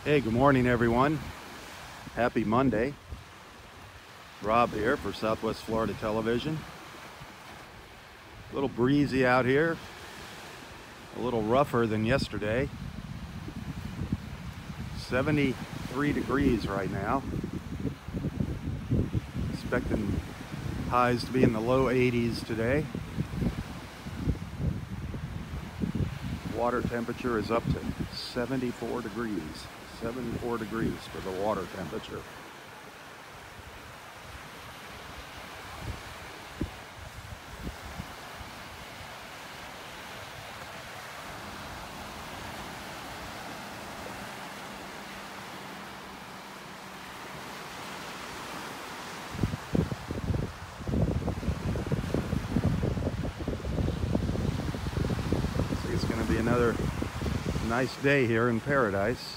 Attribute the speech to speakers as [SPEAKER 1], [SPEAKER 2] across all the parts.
[SPEAKER 1] Hey, good morning everyone. Happy Monday. Rob here for Southwest Florida Television. A little breezy out here, a little rougher than yesterday. 73 degrees right now. Expecting highs to be in the low 80s today. Water temperature is up to 74 degrees. 74 degrees for the water temperature. See, it's going to be another nice day here in paradise.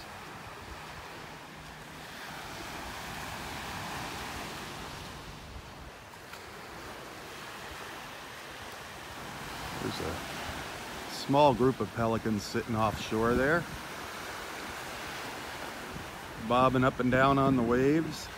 [SPEAKER 1] There's a small group of pelicans sitting offshore there, bobbing up and down on the waves.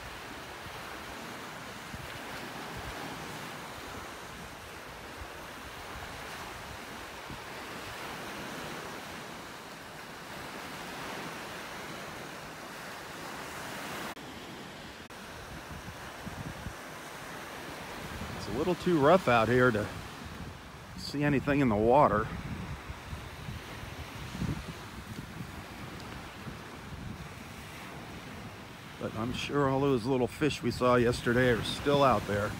[SPEAKER 1] It's a little too rough out here to see anything in the water. But I'm sure all those little fish we saw yesterday are still out there.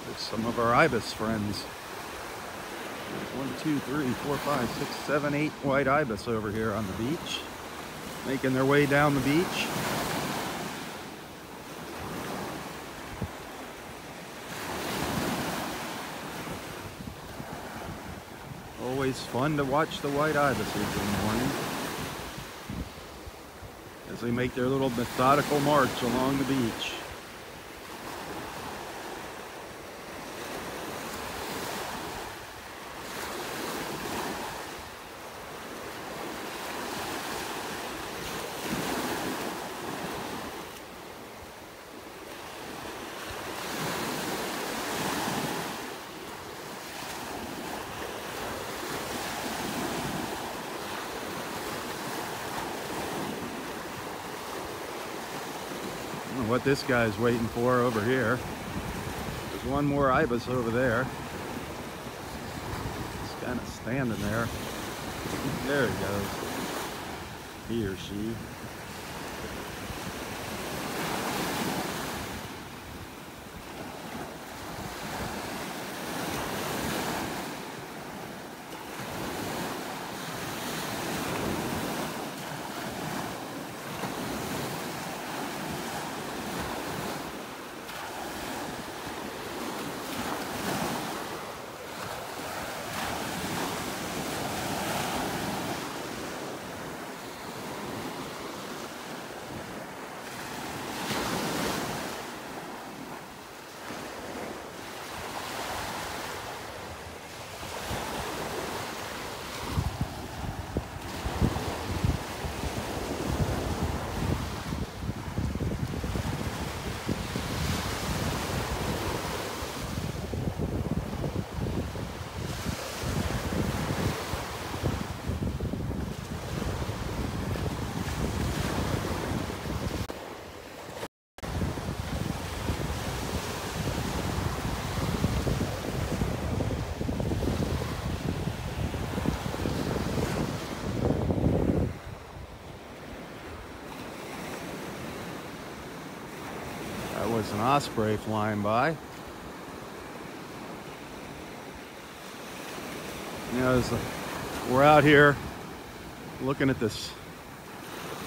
[SPEAKER 1] There's some of our ibis friends. There's 1, 2, 3, 4, 5, 6, 7, 8 white ibis over here on the beach, making their way down the beach. Always fun to watch the white ibises in the morning as they make their little methodical march along the beach. I don't know what this guy's waiting for over here. There's one more ibis over there. He's kind of standing there. There he goes. He or she. That was an osprey flying by. You know, we're out here looking at this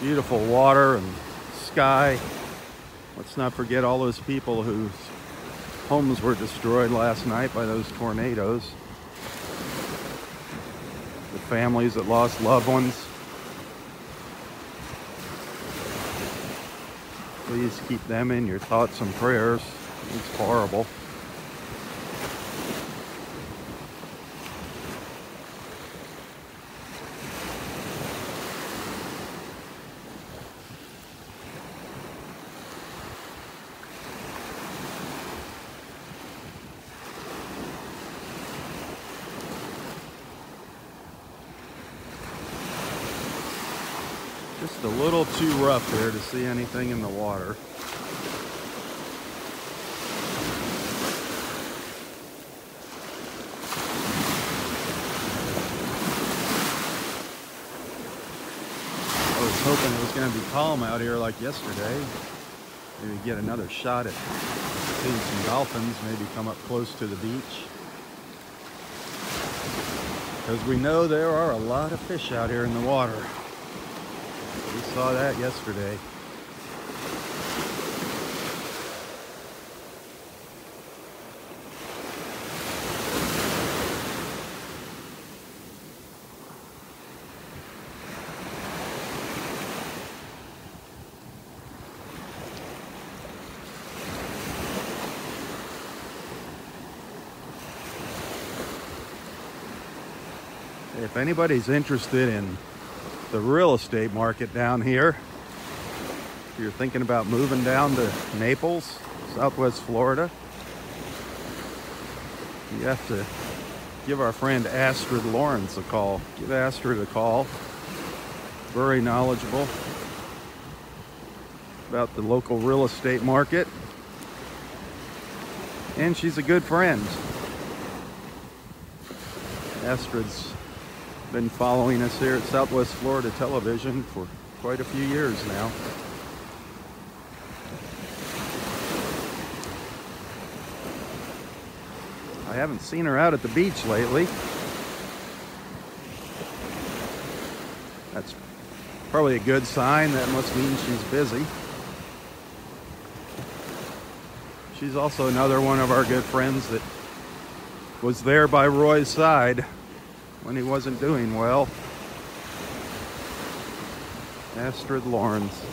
[SPEAKER 1] beautiful water and sky. Let's not forget all those people whose homes were destroyed last night by those tornadoes. The families that lost loved ones. Please keep them in your thoughts and prayers. It's horrible. a little too rough here to see anything in the water. I was hoping it was going to be calm out here like yesterday. Maybe get another shot at seeing some dolphins, maybe come up close to the beach. Because we know there are a lot of fish out here in the water. We saw that yesterday. If anybody's interested in the real estate market down here, if you're thinking about moving down to Naples, Southwest Florida, you have to give our friend Astrid Lawrence a call. Give Astrid a call. Very knowledgeable about the local real estate market. And she's a good friend. Astrid's been following us here at Southwest Florida Television for quite a few years now. I haven't seen her out at the beach lately. That's probably a good sign. That must mean she's busy. She's also another one of our good friends that was there by Roy's side when he wasn't doing well. Astrid Lawrence.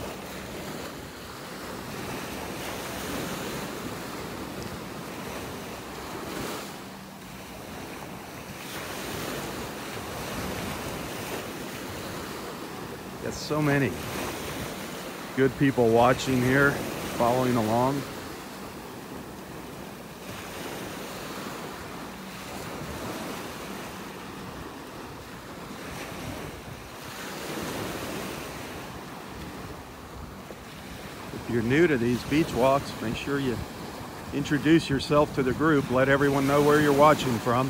[SPEAKER 1] Got so many good people watching here, following along. If you're new to these beach walks, make sure you introduce yourself to the group. Let everyone know where you're watching from.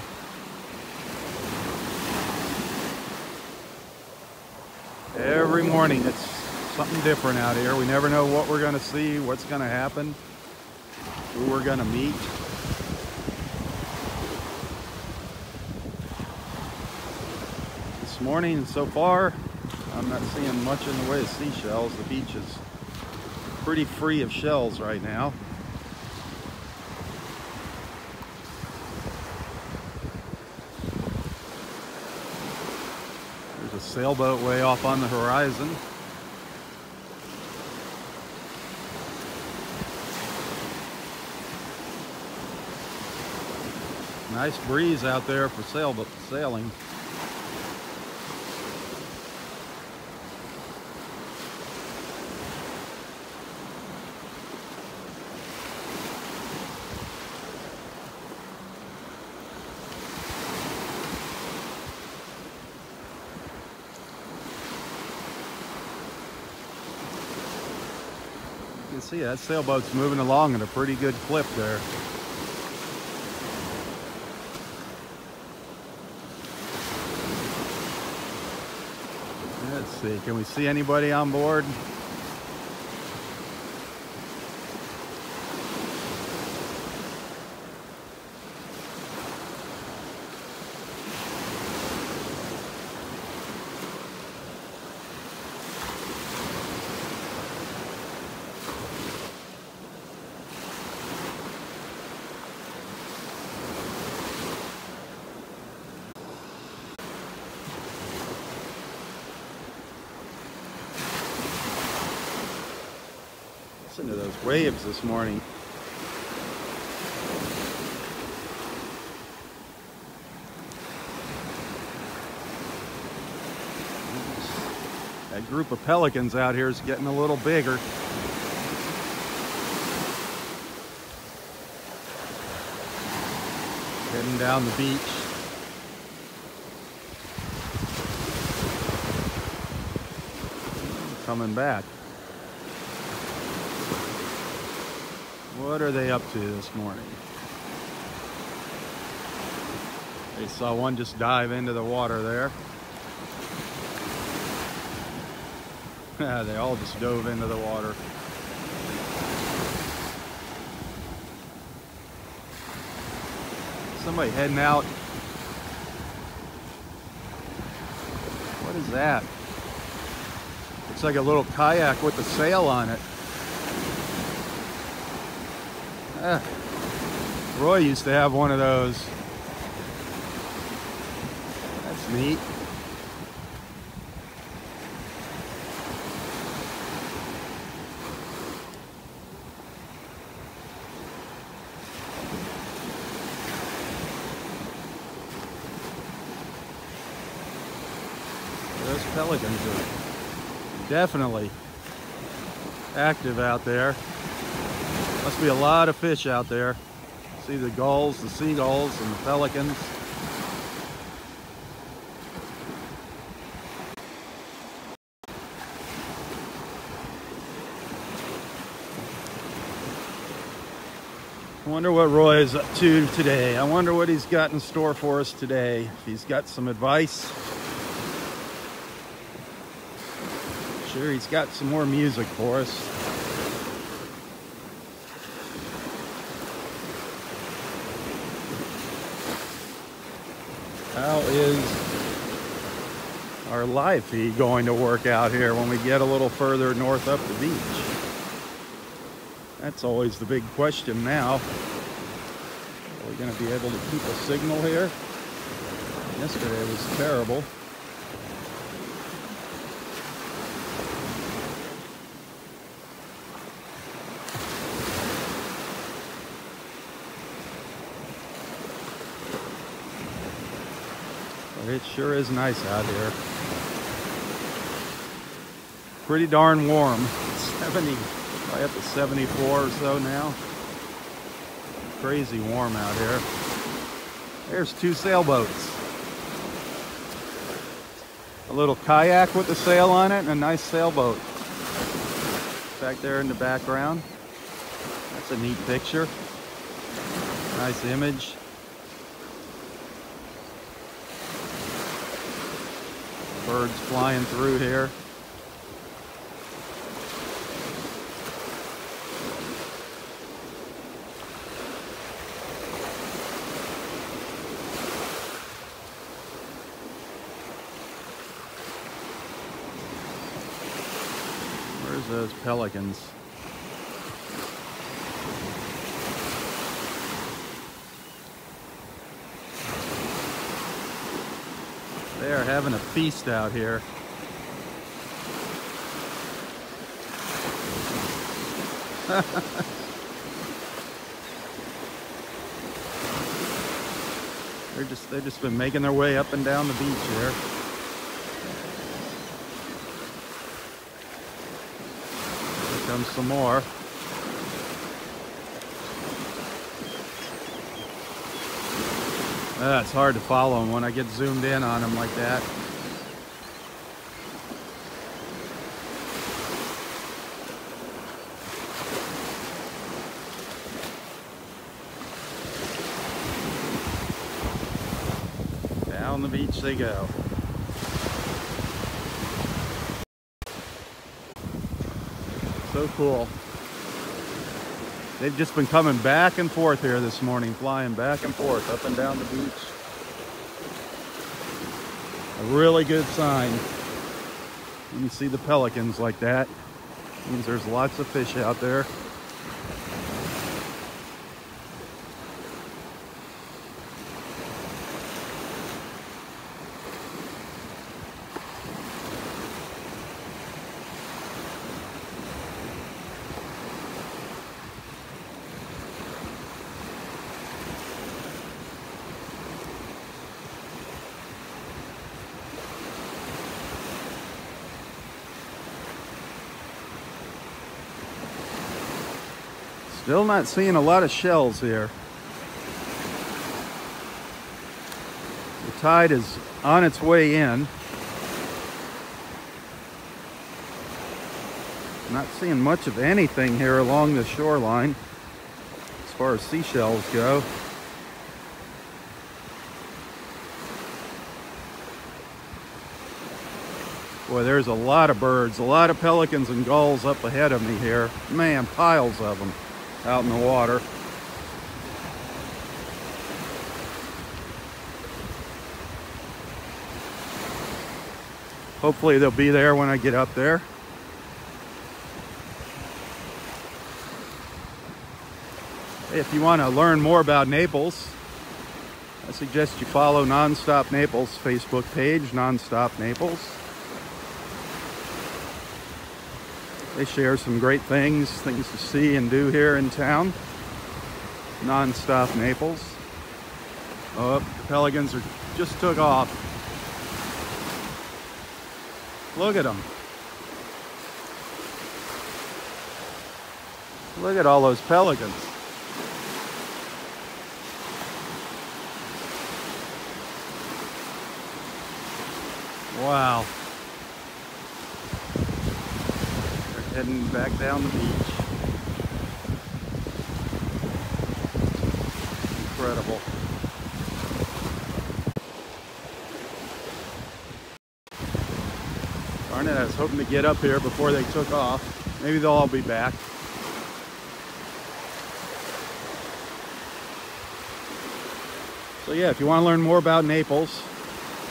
[SPEAKER 1] Every morning it's something different out here. We never know what we're going to see, what's going to happen, who we're going to meet. This morning so far, I'm not seeing much in the way of seashells. The beach is pretty free of shells right now. There's a sailboat way off on the horizon. Nice breeze out there for sailing. You can see that sailboat's moving along at a pretty good clip there. Let's see, can we see anybody on board? Listen to those waves this morning. That group of pelicans out here is getting a little bigger. Heading down the beach. coming back. What are they up to this morning? They saw one just dive into the water there. They all just dove into the water. Somebody heading out. What is that? Looks like a little kayak with a sail on it. Roy used to have one of those. That's neat. Those pelicans are definitely active out there. Must be a lot of fish out there. See the gulls, the seagulls, and the pelicans. I wonder what Roy is up to today. I wonder what he's got in store for us today. If he's got some advice. Sure, he's got some more music for us. How is our live feed going to work out here when we get a little further north up the beach? That's always the big question now. Are we going to be able to keep a signal here? Yesterday was terrible. It sure is nice out here. Pretty darn warm. 70, probably up to 74 or so now. Crazy warm out here. There's two sailboats. A little kayak with a sail on it and a nice sailboat. Back there in the background. That's a neat picture. Nice image. Birds flying through here. Where's those pelicans? They are having a feast out here. They've just been making their way up and down the beach here. Here comes some more. It's hard to follow them when I get zoomed in on them like that. Down the beach they go. So cool. They've just been coming back and forth here this morning, flying back and forth up and down the beach. A really good sign. When you see the pelicans like that, it means there's lots of fish out there. Still not seeing a lot of shells here. The tide is on its way in. Not seeing much of anything here along the shoreline as far as seashells go. Boy, there's a lot of birds, a lot of pelicans and gulls up ahead of me here. Man, piles of them out in the water. Hopefully they'll be there when I get up there. If you want to learn more about Naples, I suggest you follow Nonstop Naples Facebook page, Nonstop Naples. They share some great things to see and do here in town. Nonstop Naples. Oh, the pelicans just took off. Look at them. Look at all those pelicans. Wow. They're heading back down the beach. Incredible. Darn it, I was hoping to get up here before they took off. Maybe they'll all be back. So yeah, if you want to learn more about Naples,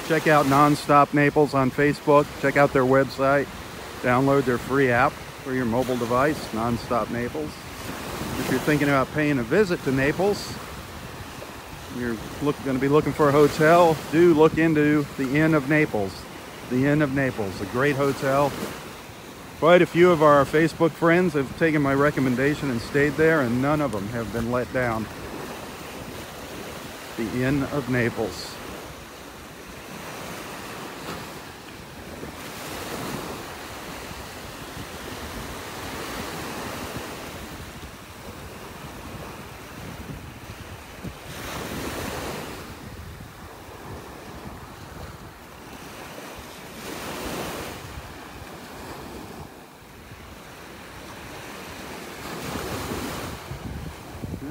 [SPEAKER 1] check out Nonstop Naples on Facebook. Check out their website. Download their free app for your mobile device, Nonstop Naples. If you're thinking about paying a visit to Naples, you're going to be looking for a hotel, do look into the Inn of Naples. The Inn of Naples, a great hotel. Quite a few of our Facebook friends have taken my recommendation and stayed there, and none of them have been let down. The Inn of Naples.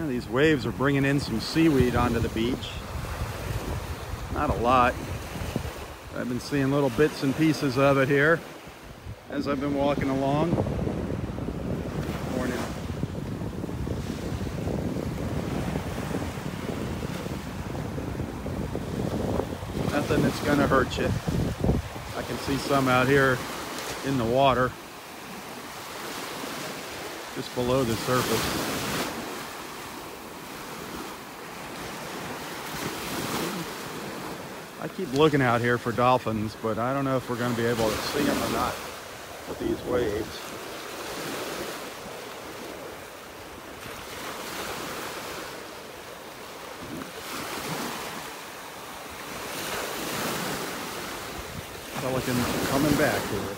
[SPEAKER 1] These waves are bringing in some seaweed onto the beach. Not a lot. I've been seeing little bits and pieces of it here as I've been walking along. Morning. Nothing that's gonna hurt you. I can see some out here in the water, just below the surface. I keep looking out here for dolphins, but I don't know if we're going to be able to see them or not with these waves. Pelicans are coming back here.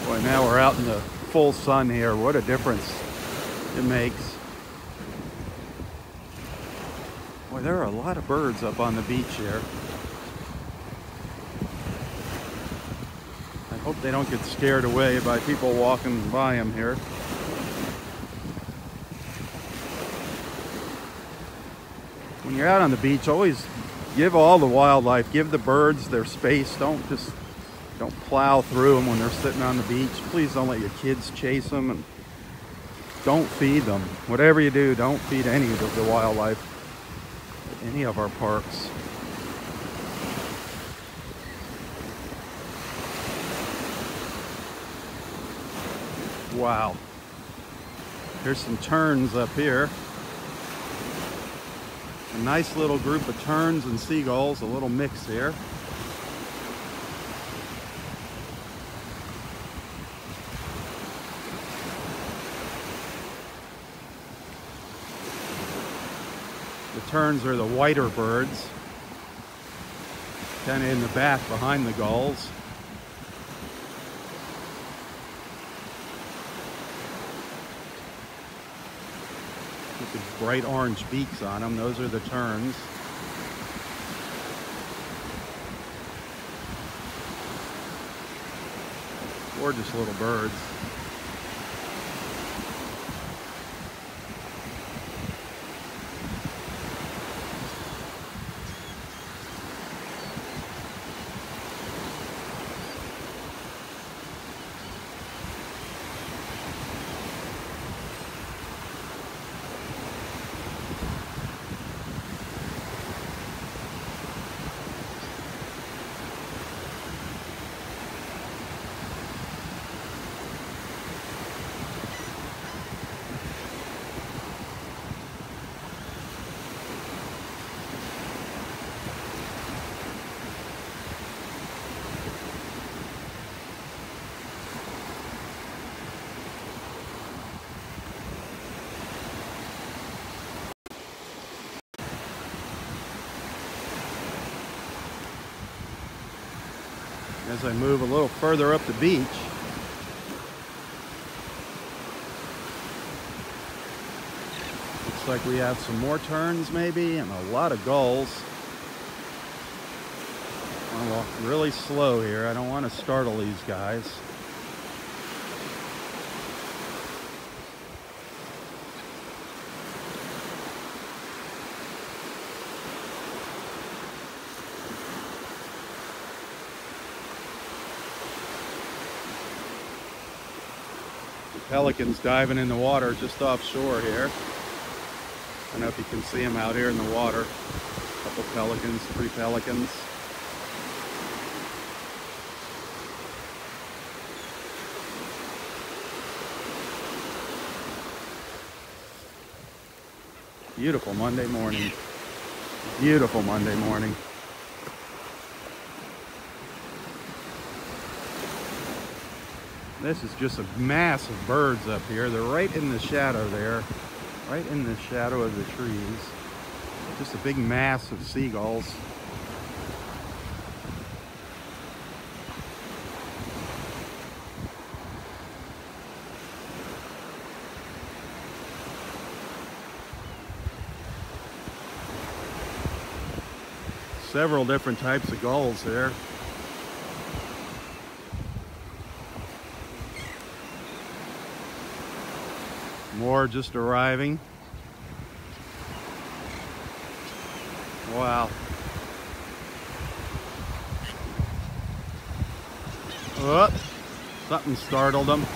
[SPEAKER 1] Boy, now we're out in the full sun here. What a difference it makes. Boy, there are a lot of birds up on the beach here. I hope they don't get scared away by people walking by them here. When you're out on the beach, always give all the wildlife, give the birds their space. Don't plow through them when they're sitting on the beach. Please don't let your kids chase them, and don't feed them. Whatever you do, don't feed any of the wildlife at any of our parks. Wow. There's some terns up here. A nice little group of terns and seagulls, a little mix here. The terns are the whiter birds, kind of in the back behind the gulls. With the bright orange beaks on them, those are the terns. Gorgeous little birds. As I move a little further up the beach, looks like we have some more terns maybe and a lot of gulls. I want to walk really slow here. I don't want to startle these guys. Pelicans diving in the water just offshore here. I don't know if you can see them out here in the water. A couple pelicans, 3 pelicans. Beautiful Monday morning. Beautiful Monday morning. This is just a mass of birds up here. They're right in the shadow there, right in the shadow of the trees. Just a big mass of seagulls. Several different types of gulls there. More just arriving. Wow. Oh, something startled them.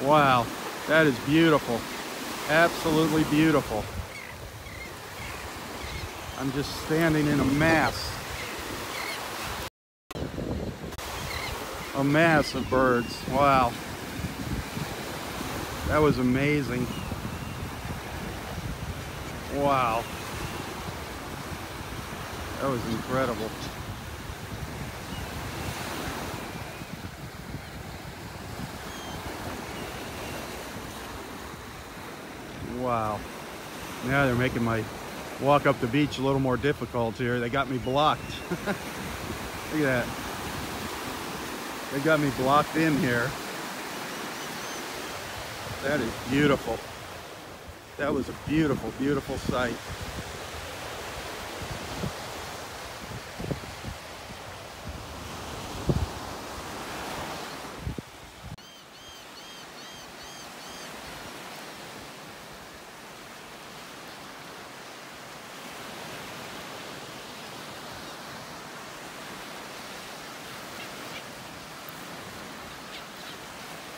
[SPEAKER 1] Wow, that is beautiful. Absolutely beautiful. I'm just standing in a mass. A mass of birds. Wow. That was amazing. Wow. That was incredible. Wow. Now they're making my walk up the beach a little more difficult here. They got me blocked. Look at that. They got me blocked in here. That is beautiful. That was a beautiful, beautiful sight.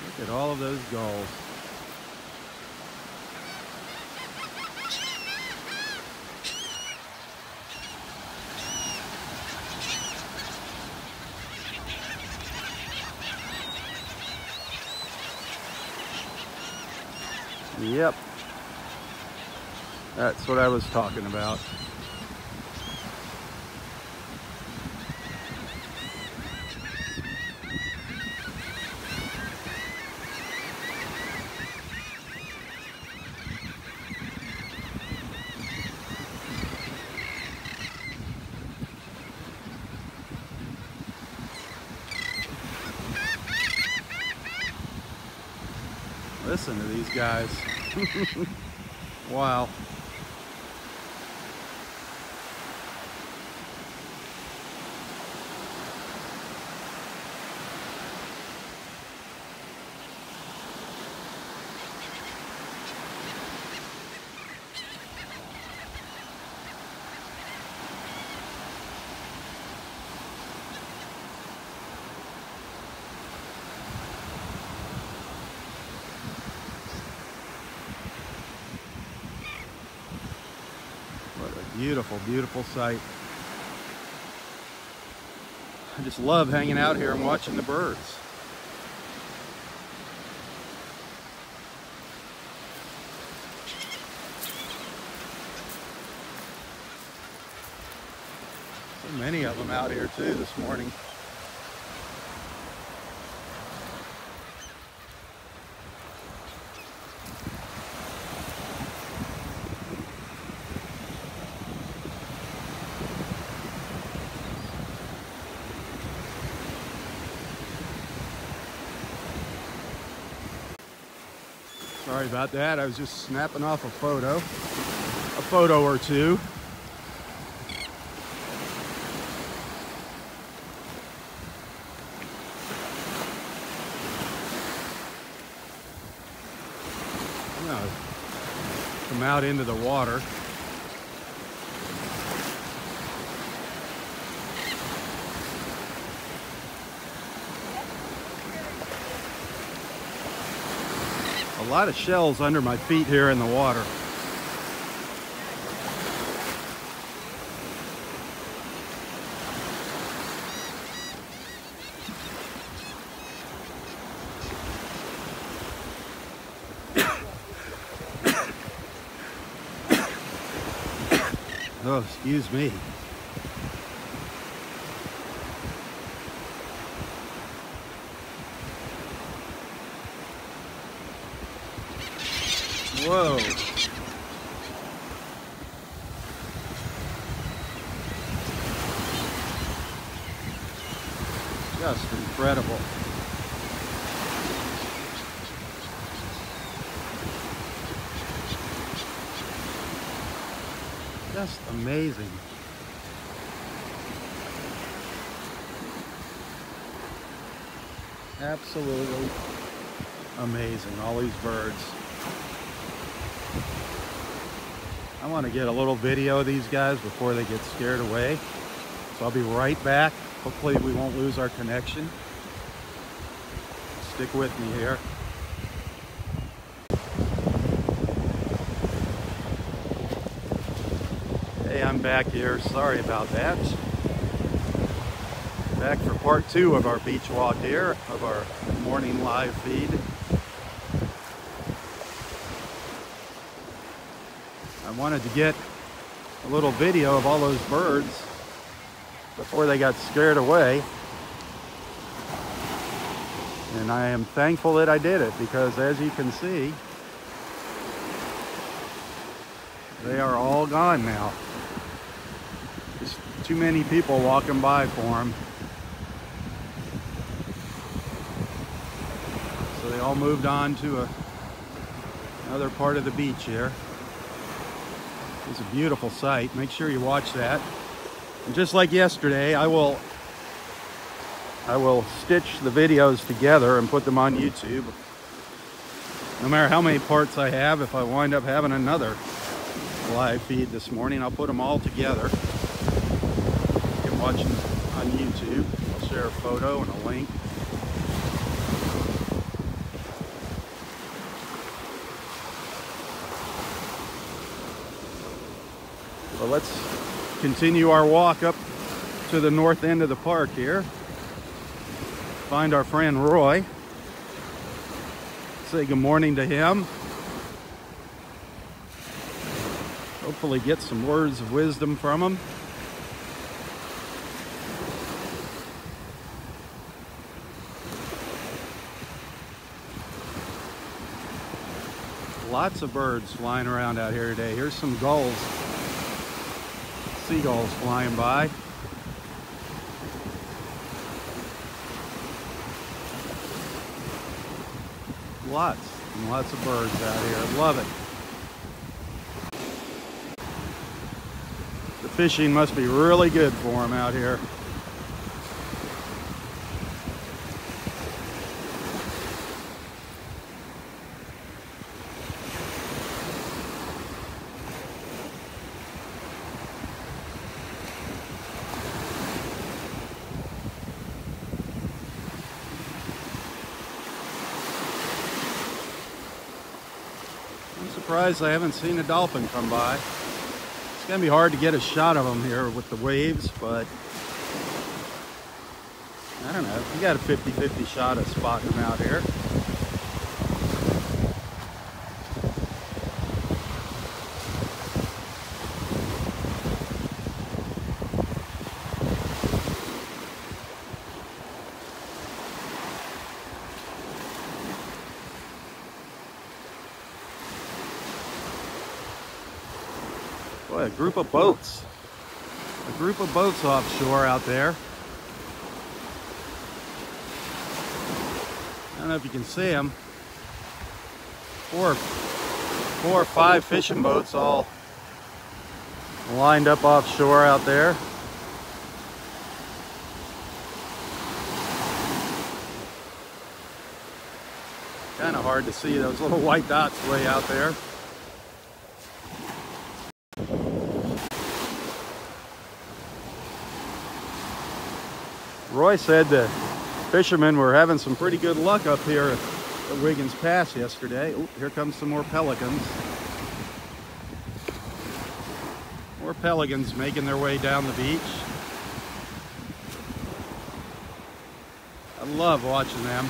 [SPEAKER 1] Look at all of those gulls. Yep, that's what I was talking about. Listen to these guys. Wow. What a beautiful, beautiful sight. I just love hanging out here and watching the birds. So many of them out here too this morning. Sorry about that. I was just snapping off a photo or two. I'm gonna come out into the water. A lot of shells under my feet here in the water. Oh, excuse me. Whoa. Just incredible. Just amazing. Absolutely amazing, all these birds. I want to get a little video of these guys before they get scared away. So I'll be right back. Hopefully we won't lose our connection. Stick with me here. Hey, I'm back here. Sorry about that. Back for part 2 of our beach walk here, of our morning live feed. I wanted to get a little video of all those birds before they got scared away. And I am thankful that I did it, because as you can see, they are all gone now. Just too many people walking by for them. So they all moved on to another part of the beach here. It's a beautiful sight. Make sure you watch that. And just like yesterday, I will stitch the videos together and put them on YouTube. No matter how many parts I have, if I wind up having another live feed this morning, I'll put them all together. You can watch them on YouTube. I'll share a photo and a link. Well, let's continue our walk up to the north end of the park here. Find our friend Roy. Say good morning to him. Hopefully get some words of wisdom from him. Lots of birds flying around out here today. Here's some gulls. Seagulls flying by. Lots And lots of birds out here. Love it. The fishing must be really good for them out here. I'm surprised I haven't seen a dolphin come by. It's gonna be hard to get a shot of them here with the waves, but I don't know. You got a 50-50 shot of spotting them out here. Boy, a group of boats. A group of boats offshore out there. I don't know if you can see them. Four or five fishing boats all lined up offshore out there. Kind of hard to see those little white dots way out there. Roy said the fishermen were having some pretty good luck up here at the Wiggins Pass yesterday. Ooh, here comes some more pelicans. More pelicans making their way down the beach. I love watching them.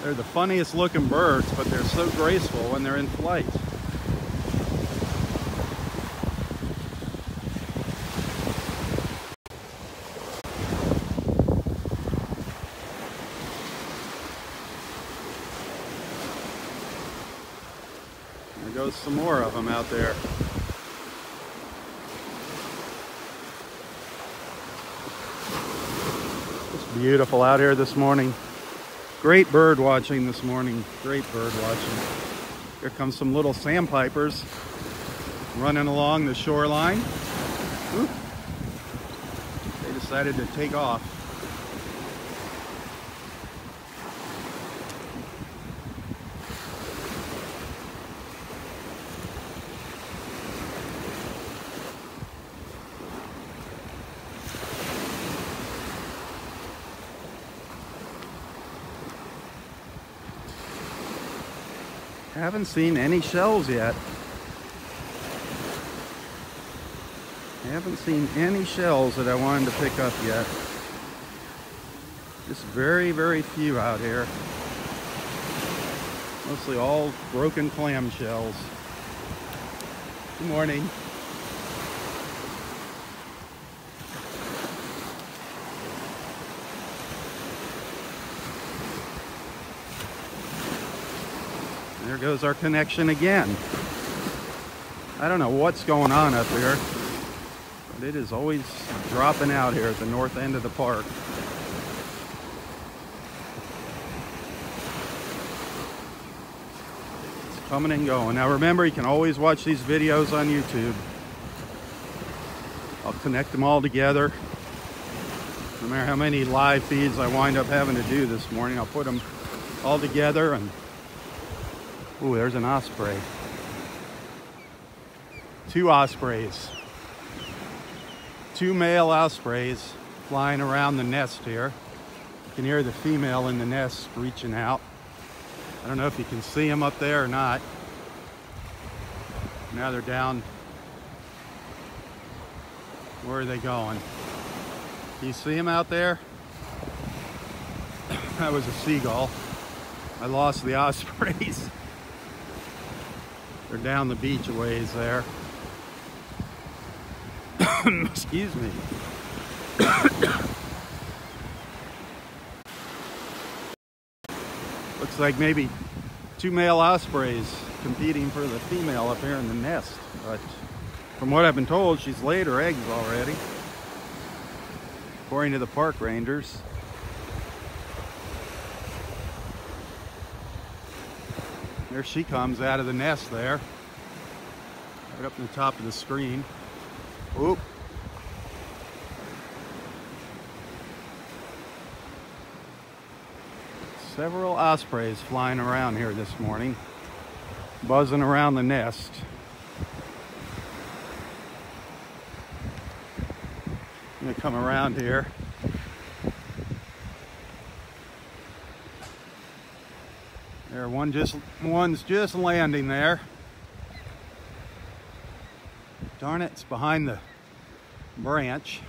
[SPEAKER 1] They're the funniest looking birds, but they're so graceful when they're in flight. There goes some more of them out there. It's beautiful out here this morning. Great bird watching this morning. Great bird watching. Here comes some little sandpipers running along the shoreline. Oop. They decided to take off. Haven't seen any shells yet. Haven't seen any shells that I wanted to pick up yet. Just very, very few out here. Mostly all broken clam shells. Good morning. There goes our connection again. I don't know what's going on up here, but it is always dropping out here at the north end of the park. It's coming and going. Now remember, you can always watch these videos on YouTube. I'll connect them all together. No matter how many live feeds I wind up having to do this morning, I'll put them all together. And ooh, there's an osprey. Two ospreys. Two male ospreys flying around the nest here. You can hear the female in the nest reaching out. I don't know if you can see them up there or not. Now they're down. Where are they going? Do you see them out there? That was a seagull. I lost the ospreys. They're down the beach a ways there. Excuse me. Looks like maybe two male ospreys competing for the female up here in the nest. But from what I've been told, she's laid her eggs already. according to the park rangers. There she comes out of the nest there, right up in the top of the screen. Oop. Several ospreys flying around here this morning, buzzing around the nest. I'm gonna come around here. There, one's just landing there. Darn it, it's behind the branch.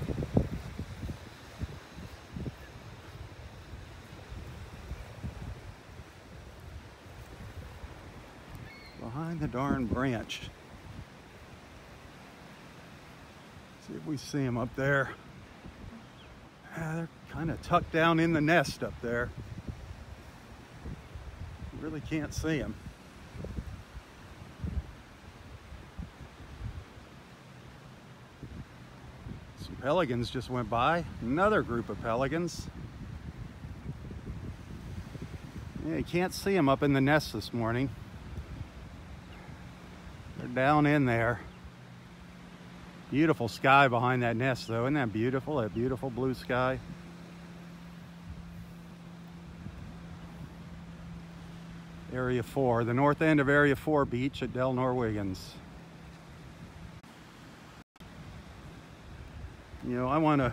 [SPEAKER 1] Behind the darn branch. See if we see them up there. They're kind of tucked down in the nest up there. You really can't see them. Some pelicans just went by. Another group of pelicans. Yeah, you can't see them up in the nest this morning. They're down in there. Beautiful sky behind that nest though. Isn't that beautiful? That beautiful blue sky. Area 4, the north end of Area 4 beach at Delnor-Wiggins. You know, I want to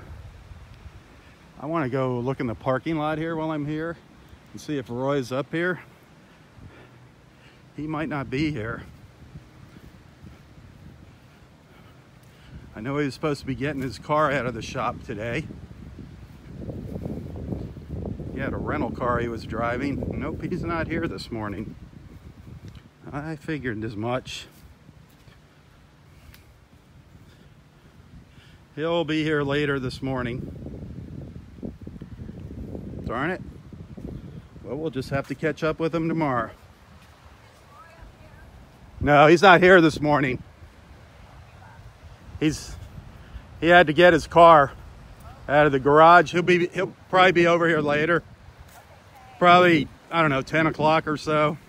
[SPEAKER 1] go look in the parking lot here while I'm here and see if Roy's up here. He might not be here. I know he was supposed to be getting his car out of the shop today. He had a rental car he was driving. Nope, he's not here this morning. I figured as much. He'll be here later this morning. Darn it. Well, we'll just have to catch up with him tomorrow. No, he's not here this morning. He had to get his car out of the garage. He'll probably be over here later. Probably, I don't know, 10 o'clock or so.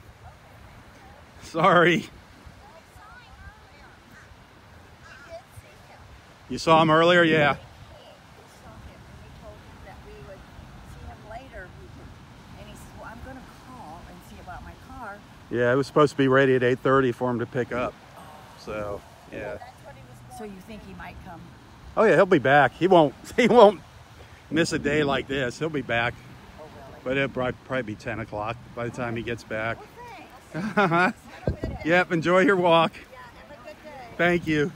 [SPEAKER 1] Sorry. You saw him earlier? Yeah. Yeah, it was supposed to be ready at 8:30 for him to pick up. So, yeah.
[SPEAKER 2] So you think he might come?
[SPEAKER 1] Oh yeah, he'll be back. He won't miss a day like this. He'll be back.
[SPEAKER 2] Oh, really?
[SPEAKER 1] But it'll probably be 10 o'clock by the time he gets back.
[SPEAKER 2] Well, thanks.
[SPEAKER 1] Yep, enjoy your walk.
[SPEAKER 2] Yeah, have a good day.
[SPEAKER 1] Thank you.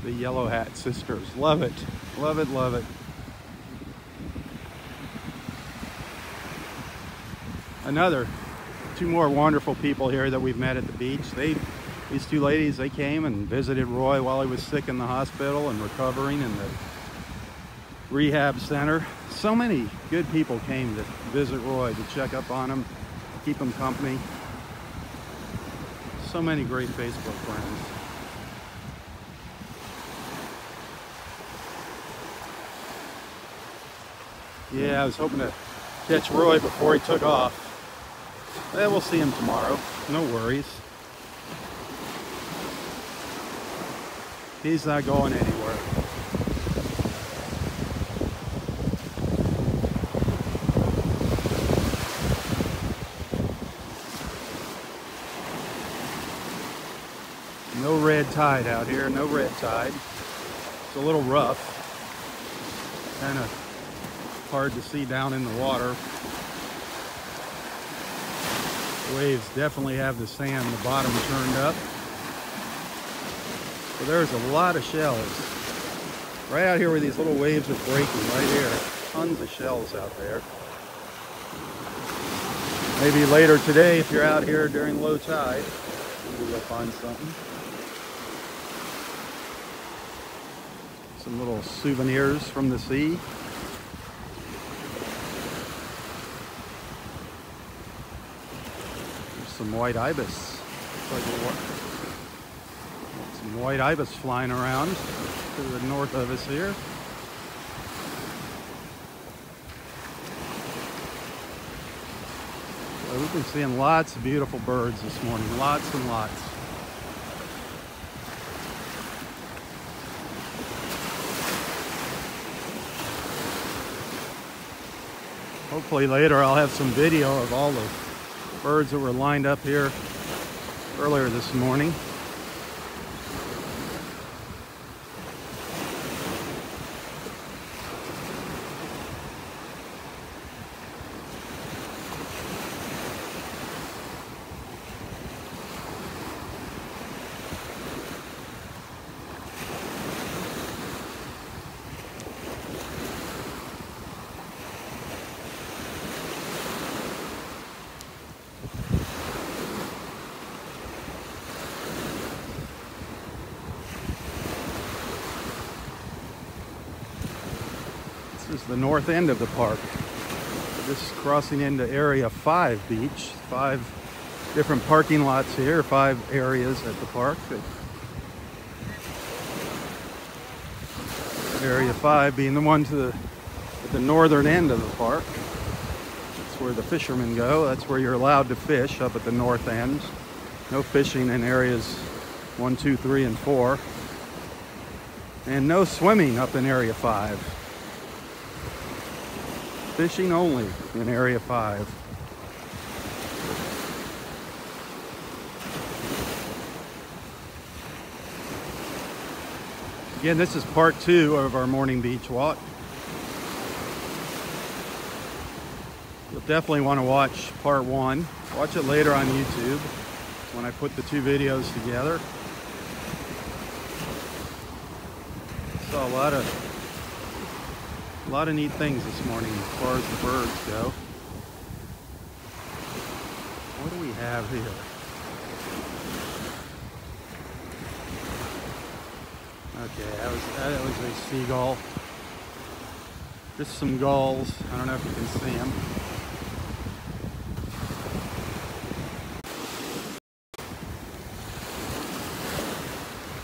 [SPEAKER 1] The Yellow Hat Sisters. Love it. Love it, love it. Two more wonderful people here that we've met at the beach. These two ladies, they came and visited Roy while he was sick in the hospital and recovering in the rehab center. So many good people came to visit Roy, to check up on him, keep him company. So many great Facebook friends. Yeah, I was hoping to catch Roy before he took off. We'll see him tomorrow. No worries. He's not going anywhere. No red tide out here, no red tide. It's a little rough. Kind of hard to see down in the water. Waves definitely have the sand, the bottom turned up. So there's a lot of shells. Right out here where these little waves are breaking, right here. Tons of shells out there. Maybe later today, if you're out here during low tide, maybe you'll find something. Some little souvenirs from the sea. There's some white ibis. Some white ibis flying around to the north of us here. So we've been seeing lots of beautiful birds this morning, lots and lots. Hopefully later I'll have some video of all the birds that were lined up here earlier this morning. This is the north end of the park. This is crossing into Area 5 beach. 5 different parking lots here, 5 areas at the park. Area 5 being the one at the northern end of the park. That's where the fishermen go. That's where you're allowed to fish, up at the north end. No fishing in areas 1, 2, 3, and 4. And no swimming up in Area 5. Fishing only in Area 5. Again, this is part 2 of our morning beach walk. You'll definitely want to watch part 1. Watch it later on YouTube when I put the 2 videos together. Saw a lot of neat things this morning as far as the birds go. What do we have here? Okay, that was a seagull. Just some gulls. I don't know if you can see them.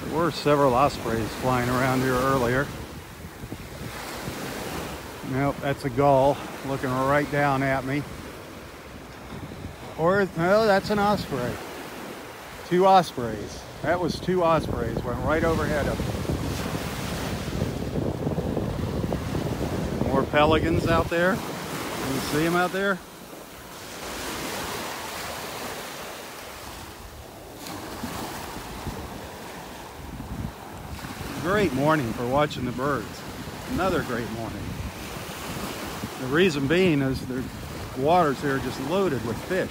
[SPEAKER 1] There were several ospreys flying around here earlier. Nope, that's a gull looking right down at me. Or, no, that's an osprey. 2 ospreys. That was 2 ospreys, went right overhead of them. More pelicans out there. Can you see them out there? Great morning for watching the birds. Another great morning. The reason being is the waters here are just loaded with fish.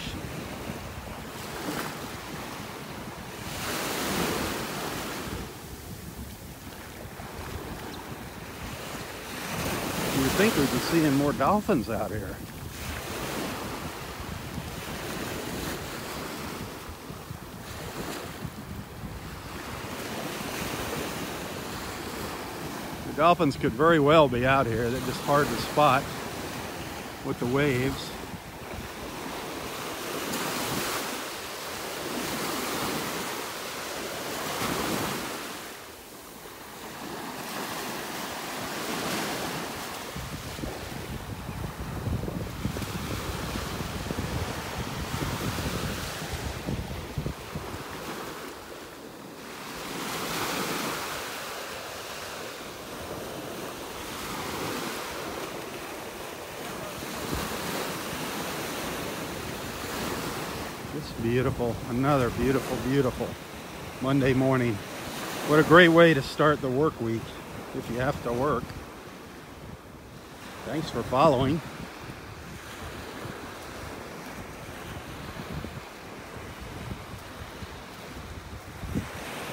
[SPEAKER 1] You'd think we'd be seeing more dolphins out here. The dolphins could very well be out here. They're just hard to spot with the waves. It's beautiful. Another beautiful Monday morning. What a great way to start the work week if you have to work. Thanks for following.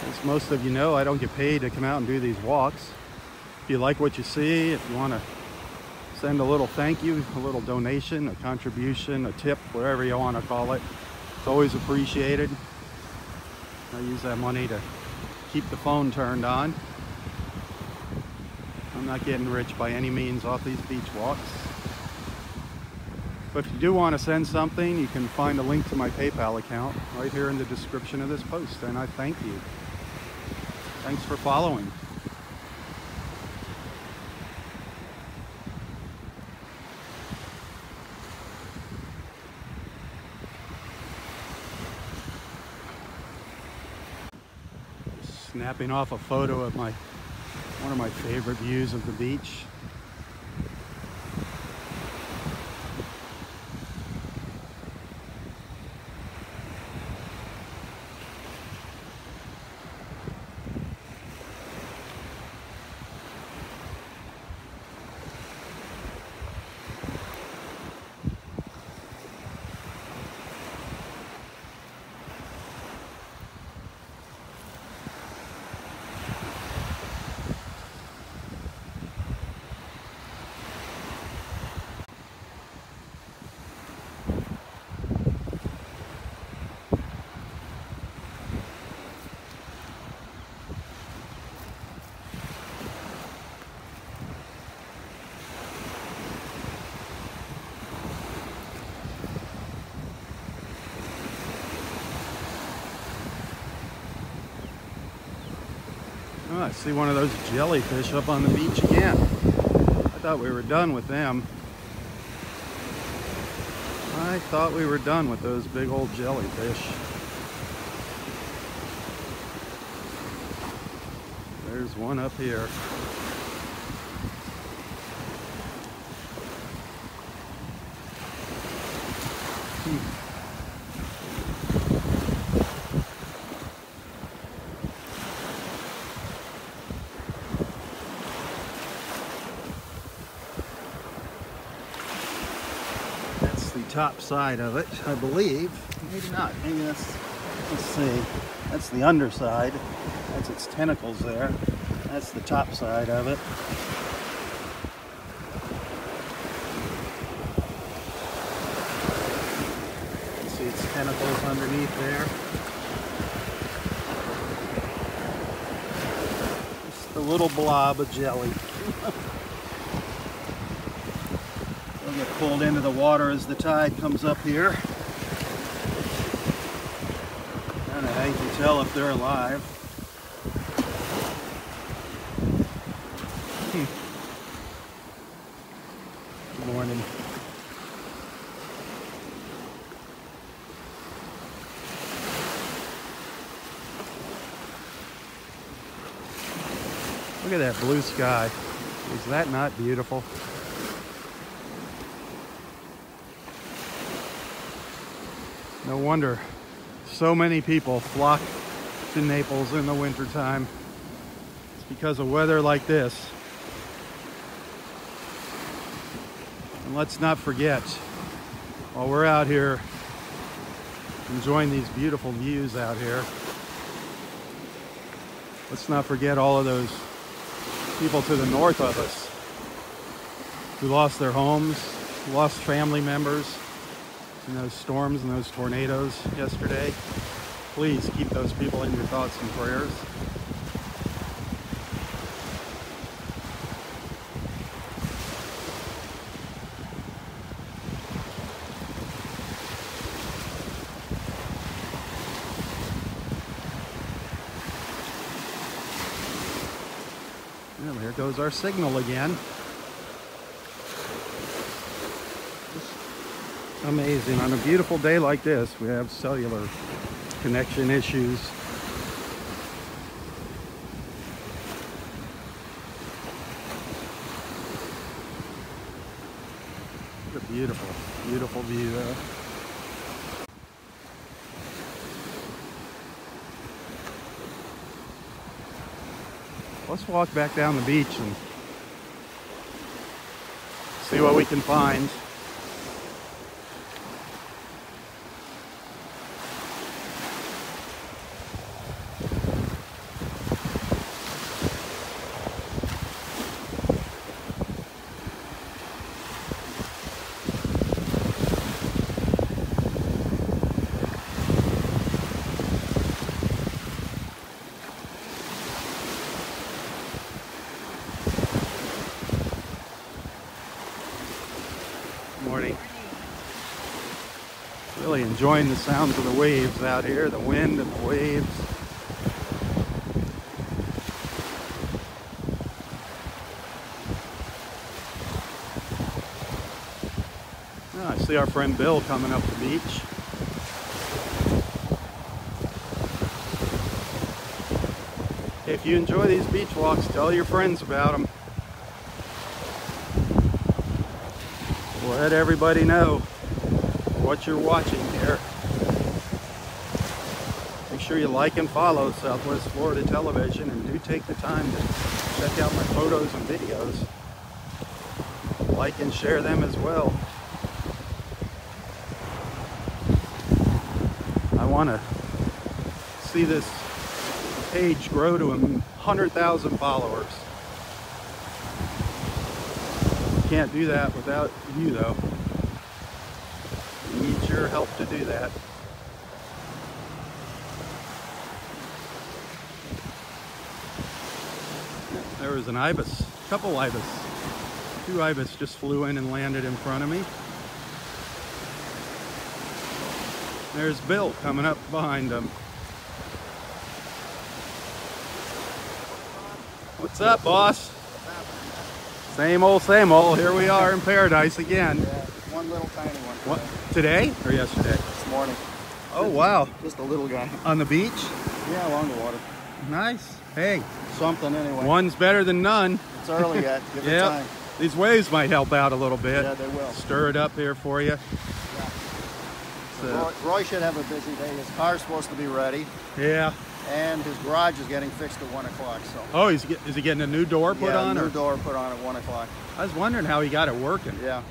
[SPEAKER 1] As most of you know, I don't get paid to come out and do these walks. If you like what you see, if you want to send a little thank you, a little donation, a contribution, a tip, whatever you want to call it, it's always appreciated. I use that money to keep the phone turned on. I'm not getting rich by any means off these beach walks. But if you do want to send something, you can find a link to my PayPal account right here in the description of this post, and I thank you. Thanks for following. Snapping off a photo of one of my favorite views of the beach. Oh, I see one of those jellyfish up on the beach again. I thought we were done with them. I thought we were done with those big old jellyfish. There's one up here. Top side of it, I believe. Maybe not. Maybe that's, let's see. That's the underside. That's its tentacles there. That's the top side of it. You can see its tentacles underneath there. Just a little blob of jelly. Get pulled into the water as the tide comes up here. I don't know how you can tell if they're alive. Good morning. Look at that blue sky. Is that not beautiful? No wonder so many people flock to Naples in the wintertime. It's because of weather like this. And let's not forget, while we're out here enjoying these beautiful views out here, let's not forget all of those people to the north of us who lost their homes, lost family members in those storms and those tornadoes yesterday. Please keep those people in your thoughts and prayers. Well, there goes our signal again. Amazing. On a beautiful day like this, we have cellular connection issues. What a beautiful, beautiful view there. Let's walk back down the beach and see what we can find. Really enjoying the sounds of the waves out here, the wind and the waves. Oh, I see our friend Bill coming up the beach. If you enjoy these beach walks, tell your friends about them. Let everybody know what you're watching here. Make sure you like and follow Southwest Florida Television, and do take the time to check out my photos and videos. Like and share them as well. I want to see this page grow to 100,000 followers. Can't do that without you, though. Need your help to do that. There was an ibis, a couple ibis. 2 ibis just flew in and landed in front of me. There's Bill coming up behind him. What's up, boss? Same old, same old. Here we are in paradise again.
[SPEAKER 3] Yeah, one little tiny one.
[SPEAKER 1] What? Today or yesterday?
[SPEAKER 3] This morning.
[SPEAKER 1] Oh, wow.
[SPEAKER 3] Just a little guy.
[SPEAKER 1] On the beach?
[SPEAKER 3] Yeah, along the water.
[SPEAKER 1] Nice. Hey,
[SPEAKER 3] Something anyway.
[SPEAKER 1] one's better than none.
[SPEAKER 3] It's early yet. Give it
[SPEAKER 1] Yep.
[SPEAKER 3] time.
[SPEAKER 1] These waves might help out a little bit.
[SPEAKER 3] Yeah, they will.
[SPEAKER 1] Stir it up here for you.
[SPEAKER 3] Yeah.
[SPEAKER 1] So,
[SPEAKER 3] Roy should have a busy day. His car's supposed to be ready,
[SPEAKER 1] yeah.
[SPEAKER 3] and his garage is getting fixed at 1 o'clock. So.
[SPEAKER 1] Oh, is he getting a new door put on?
[SPEAKER 3] new
[SPEAKER 1] Or?
[SPEAKER 3] door put on at 1 o'clock.
[SPEAKER 1] I was wondering how he got it working.
[SPEAKER 3] Yeah.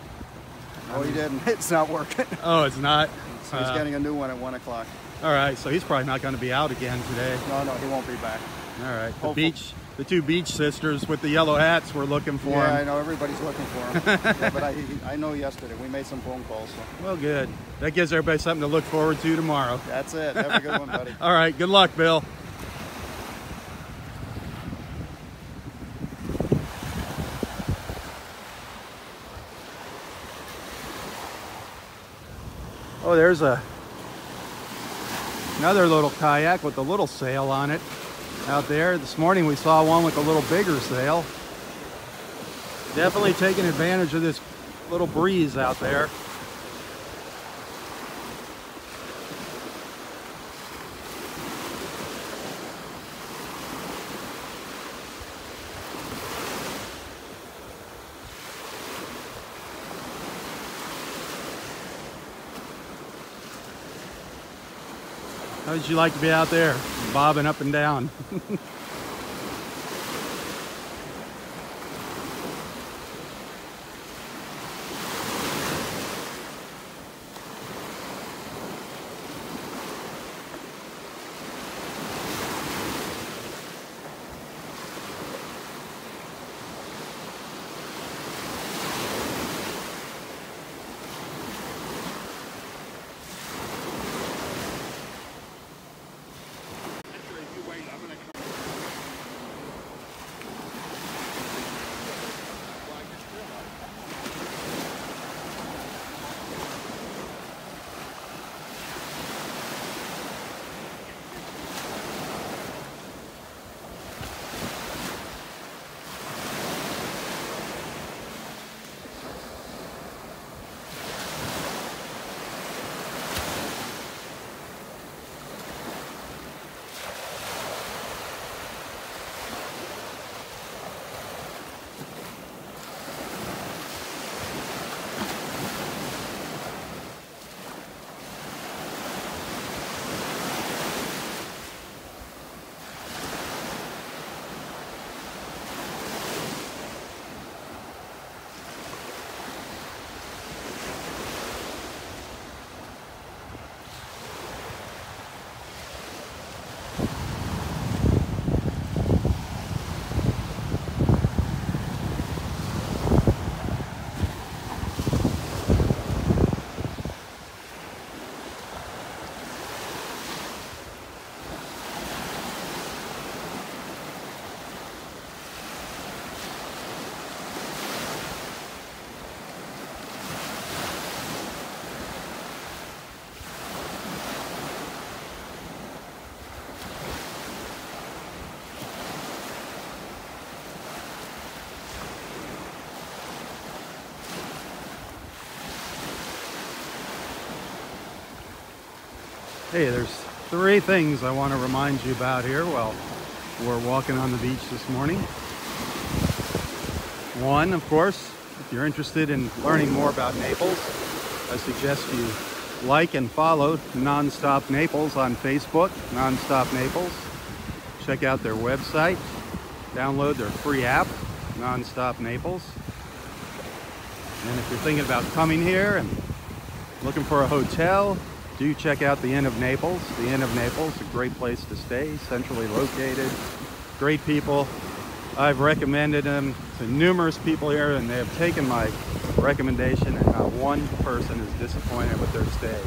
[SPEAKER 3] No, he didn't. It's not working.
[SPEAKER 1] Oh, it's not?
[SPEAKER 3] So he's getting a new one at 1 o'clock.
[SPEAKER 1] All right, so he's probably not going to be out again today.
[SPEAKER 3] No, he won't be back.
[SPEAKER 1] All right,
[SPEAKER 3] Hopefully.
[SPEAKER 1] the 2 beach sisters with the yellow hats were looking for
[SPEAKER 3] Yeah, I
[SPEAKER 1] him.
[SPEAKER 3] know everybody's looking for him. Yeah, but I know yesterday we made some phone calls. So.
[SPEAKER 1] Well, good. That gives everybody something to look forward to tomorrow.
[SPEAKER 3] That's it. Have a good one, buddy.
[SPEAKER 1] All right, good luck, Bill. Oh, there's another little kayak with a little sail on it out there. This morning we saw one with a little bigger sail. Definitely taking advantage of this little breeze out there. How would you like to be out there, bobbing up and down? Hey, there's three things I want to remind you about here while we're walking on the beach this morning. One, of course, if you're interested in learning more about Naples, I suggest you like and follow Nonstop Naples on Facebook, Nonstop Naples. Check out their website, download their free app, Nonstop Naples. And if you're thinking about coming here and looking for a hotel, do check out the Inn of Naples. The Inn of Naples, a great place to stay, centrally located, great people. I've recommended them to numerous people here, and they have taken my recommendation, and not one person is disappointed with their stay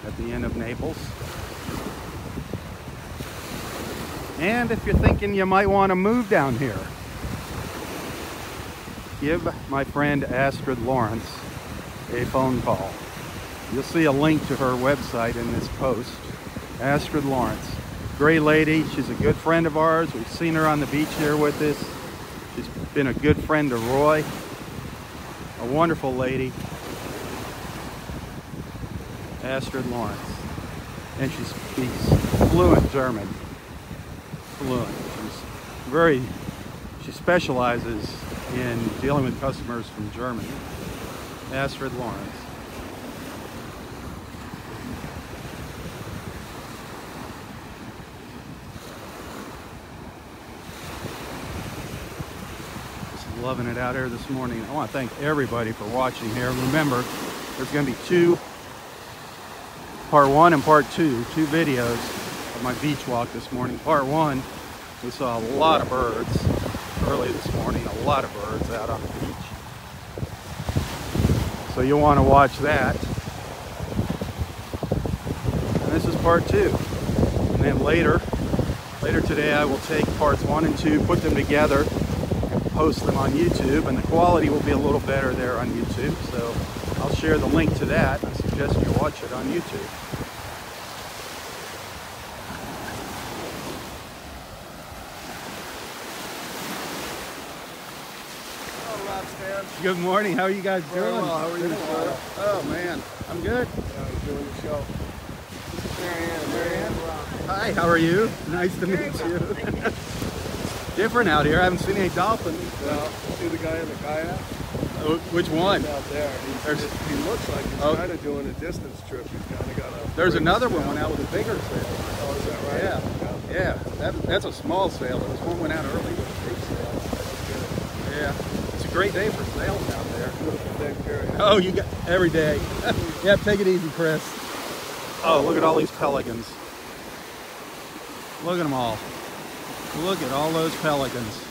[SPEAKER 1] at the Inn of Naples. And if you're thinking you might want to move down here, give my friend Astrid Lawrence a phone call. You'll see a link to her website in this post. Astrid Lawrence, great lady. She's a good friend of ours. We've seen her on the beach here with us. She's been a good friend to Roy. A wonderful lady. Astrid Lawrence. And she speaks fluent German. Fluent. She specializes in dealing with customers from Germany. Astrid Lawrence. Loving it out here this morning. I want to thank everybody for watching here. Remember, there's going to be part one and part two videos of my beach walk this morning. Part one, we saw a lot of birds early this morning, a lot of birds out on the beach. So you'll want to watch that. And this is part two. And then later today I will take parts one and two, put them together, post them on YouTube, and the quality will be a little better there on YouTube, so I'll share the link to that. I suggest you watch it on YouTube.
[SPEAKER 3] Hello, Robb Stan.
[SPEAKER 1] Good morning. How are you guys doing?
[SPEAKER 3] Well, how are you, sir?
[SPEAKER 1] Oh man, I'm good.
[SPEAKER 3] I'm doing the show. This is Marianne.
[SPEAKER 1] Marianne. Hi, how are you? Nice to meet you. Different out here. I haven't seen any dolphins.
[SPEAKER 3] Well, see the guy in the kayak?
[SPEAKER 1] Which one?
[SPEAKER 3] He's out there. He looks like he's kind of doing a distance trip. He's kind of got a...
[SPEAKER 1] There's another one went out with a bigger sail.
[SPEAKER 3] Oh, is that right?
[SPEAKER 1] Yeah. That's a small sail. This one went out early with a big sail. Yeah. It's a great day for sails out there.
[SPEAKER 3] Beautiful day, Carrie.
[SPEAKER 1] Oh, you got every day. Yep, take it easy, Chris. Oh, look at all these pelicans. Look at them all. Look at all those pelicans.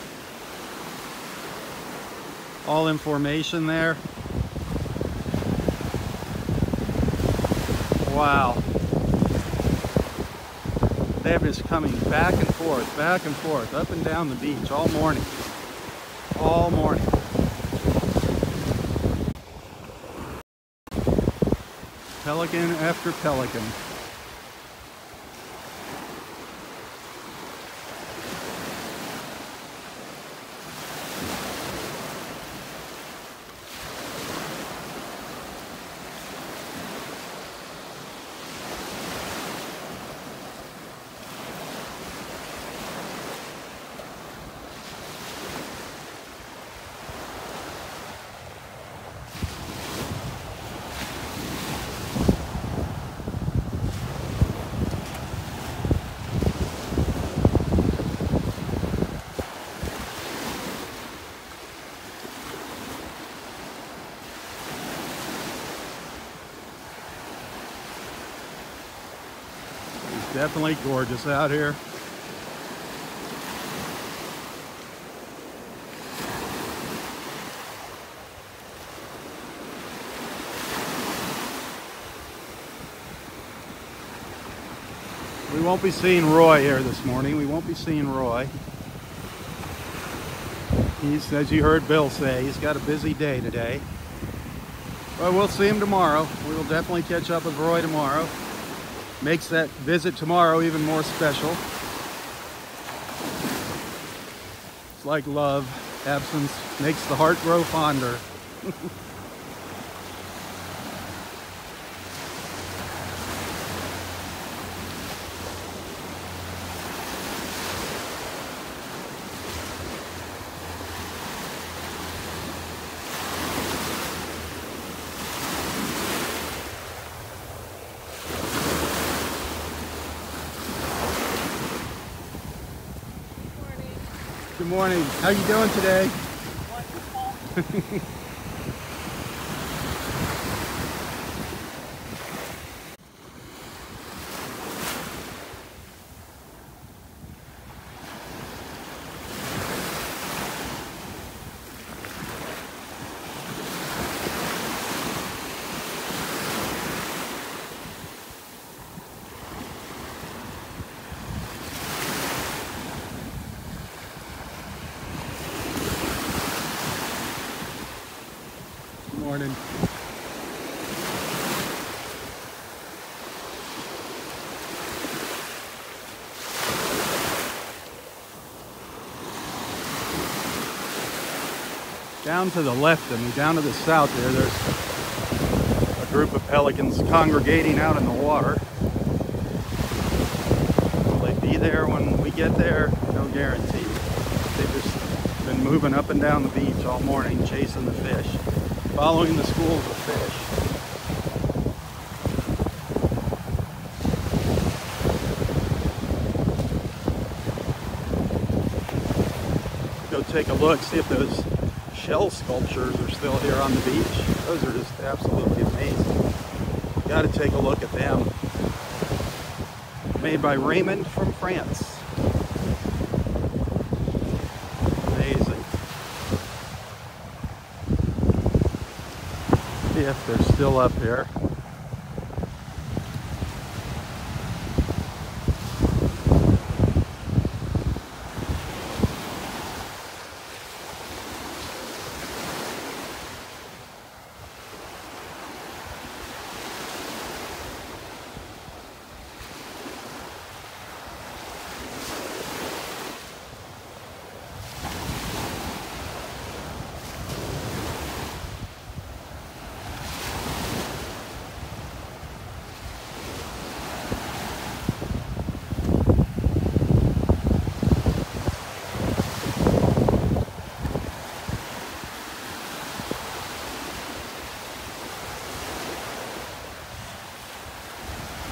[SPEAKER 1] All in formation there. Wow. They're just coming back and forth, up and down the beach all morning. All morning. Pelican after pelican. Definitely gorgeous out here. We won't be seeing Roy here this morning. We won't be seeing Roy. He's, as you heard Bill say, he's got a busy day today. But we'll see him tomorrow. We will definitely catch up with Roy tomorrow. Makes that visit tomorrow even more special. It's like love. Absence makes the heart grow fonder. Good morning. How you doing today?
[SPEAKER 2] Wonderful.
[SPEAKER 1] Good morning. Down to the left of me, down to the south there, there's a group of pelicans congregating out in the water. Will they be there when we get there? No guarantee. They've just been moving up and down the beach all morning, chasing the fish, following the schools of fish. Go take a look, see if those shell sculptures are still here on the beach. Those are just absolutely amazing. Got to take a look at them. Made by Raymond from France. Amazing. See if they're still up here.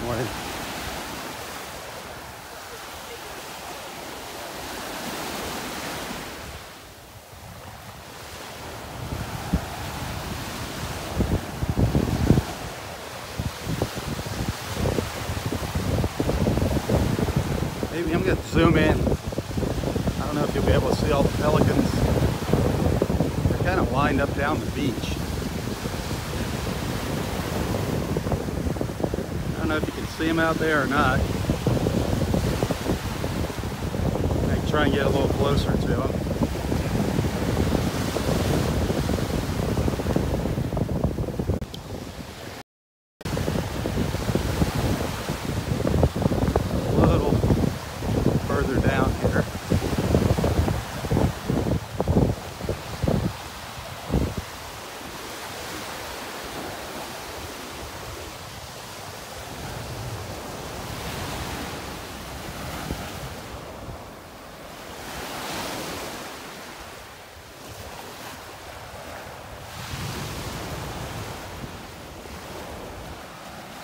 [SPEAKER 1] Morning. Maybe I'm going to zoom in. I don't know if you'll be able to see all the pelicans. They're kind of lined up down the beach. I don't know if you can see them out there or not. I can try and get a little closer to them. A little further down here.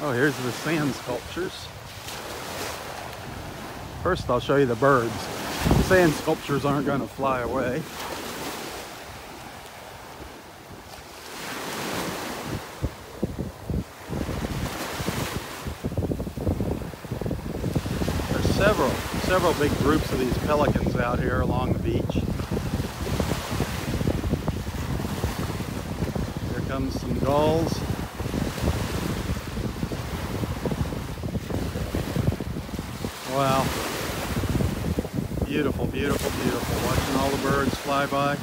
[SPEAKER 1] Oh, here's the sand sculptures. First, I'll show you the birds. The sand sculptures aren't going to fly away. There's several big groups of these pelicans out here along the beach. Here comes some gulls. Wow. Beautiful, beautiful, beautiful. Watching all the birds fly by.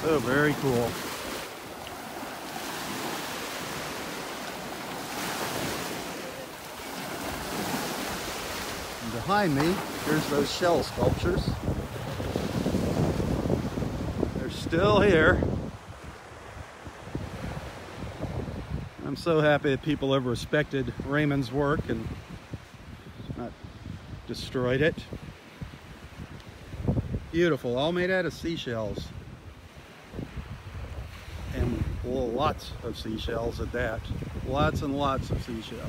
[SPEAKER 1] So very cool. Behind me, here's those shell sculptures. They're still here. I'm so happy that people have respected Raymond's work and not destroyed it. Beautiful, all made out of seashells. And lots of seashells at that. Lots and lots of seashells.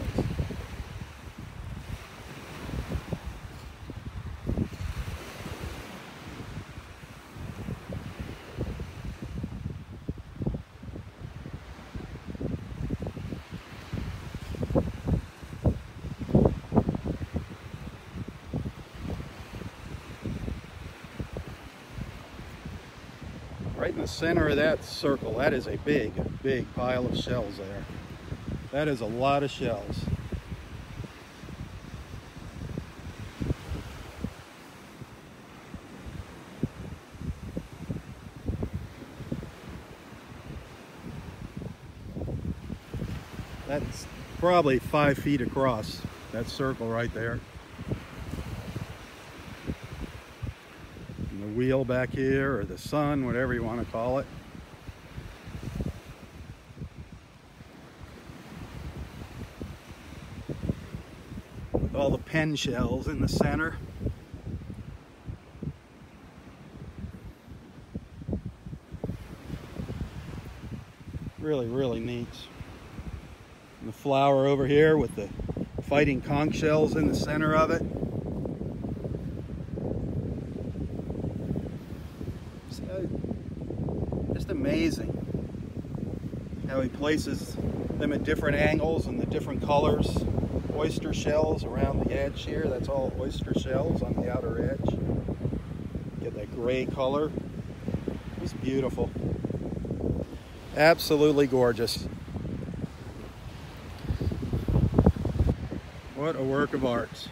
[SPEAKER 1] Right in the center of that circle, that is a big, big pile of shells there. That is a lot of shells. That's probably 5 feet across, that circle right there. And the wheel back here, or the sun, whatever you want to call it. With all the pen shells in the center. Really, really neat. And the flower over here with the fighting conch shells in the center of it. Just amazing how he places them at different angles and the different colors. Oyster shells around the edge here. That's all oyster shells on the outer edge. Get that gray color. It's beautiful. Absolutely gorgeous. What a work of art.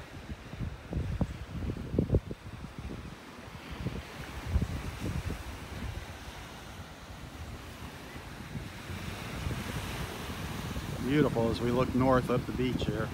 [SPEAKER 1] Beautiful as we look north up the beach here.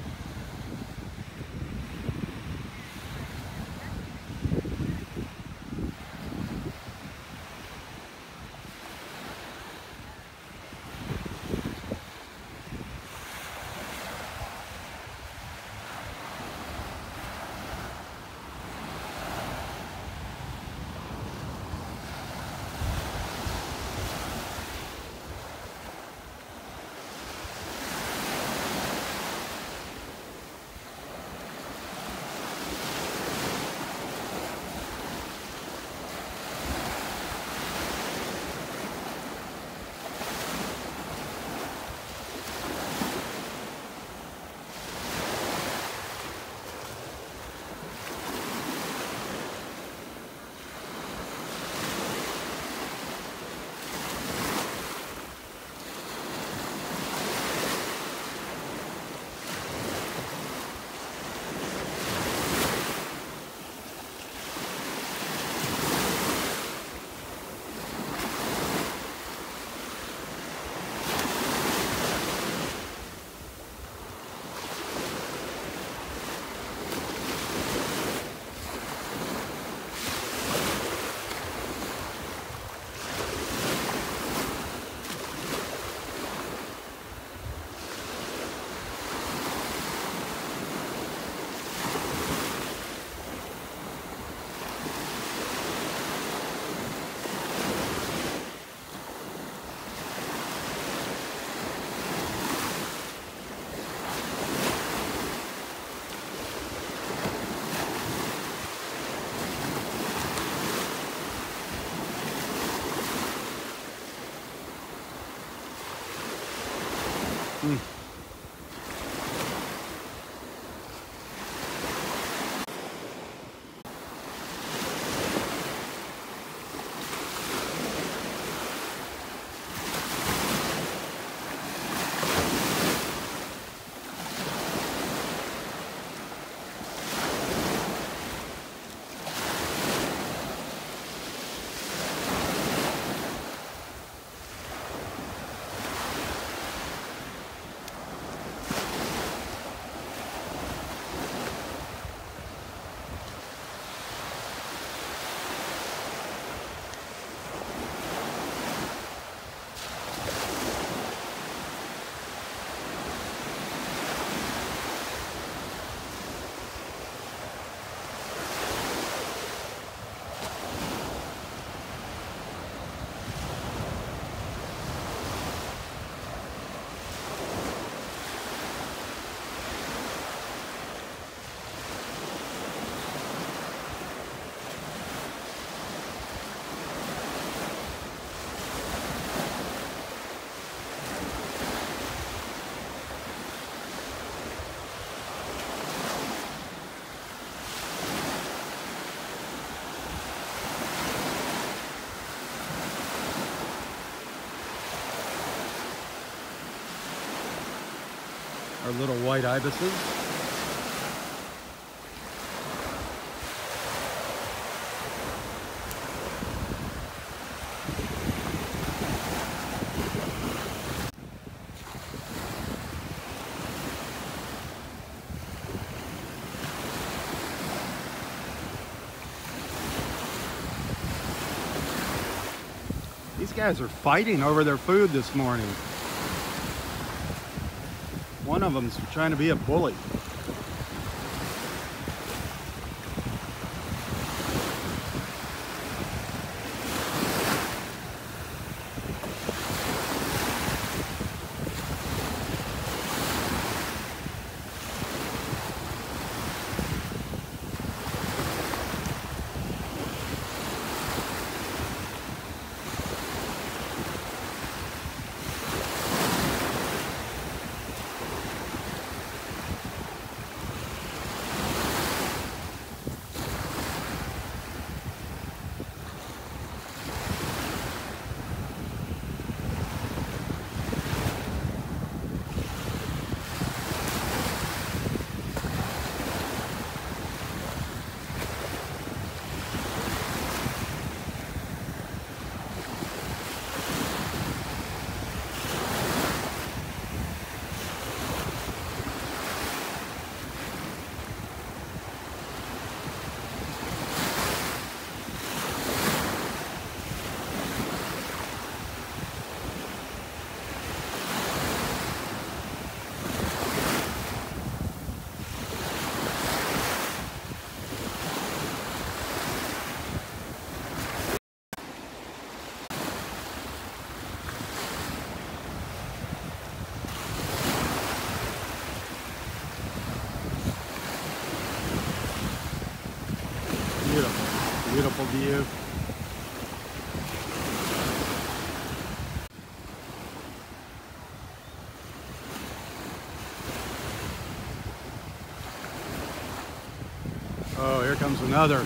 [SPEAKER 1] our little white ibises. These guys are fighting over their food this morning. One of them's trying to be a bully. Beautiful, beautiful view. Oh, here comes another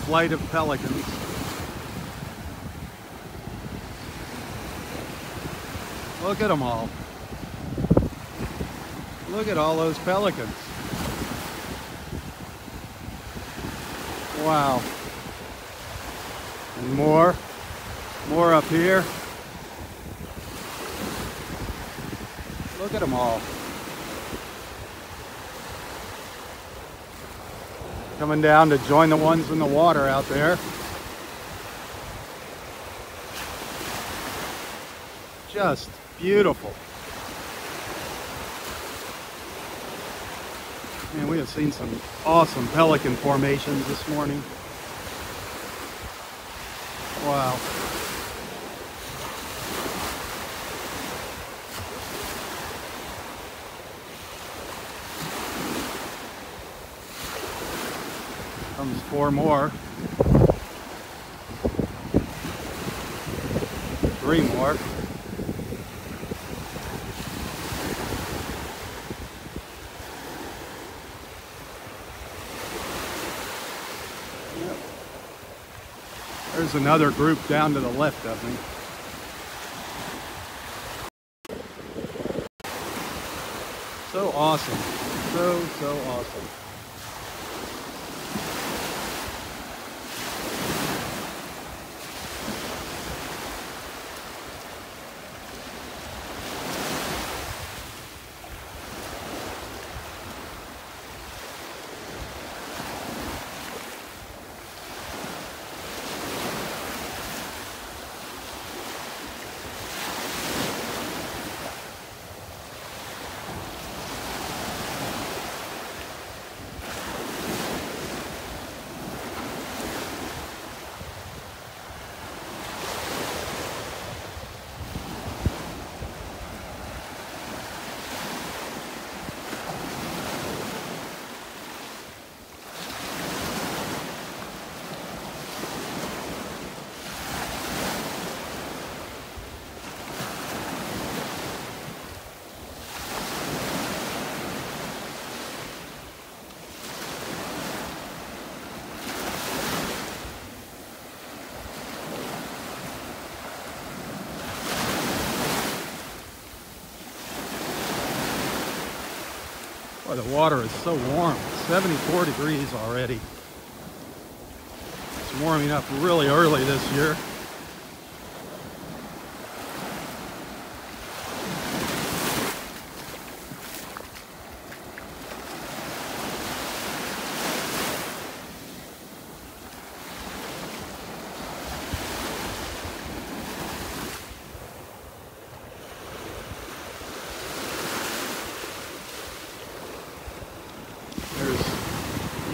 [SPEAKER 1] flight of pelicans. Look at them all. Look at all those pelicans. Wow. And more up here. Look at them all. Coming down to join the ones in the water out there. Just beautiful. Man, we have seen some awesome pelican formations this morning. Wow. Comes 4 more. 3 more. There's another group down to the left of me. So awesome. So awesome. Boy, the water is so warm. 74 degrees already. It's warming up really early this year.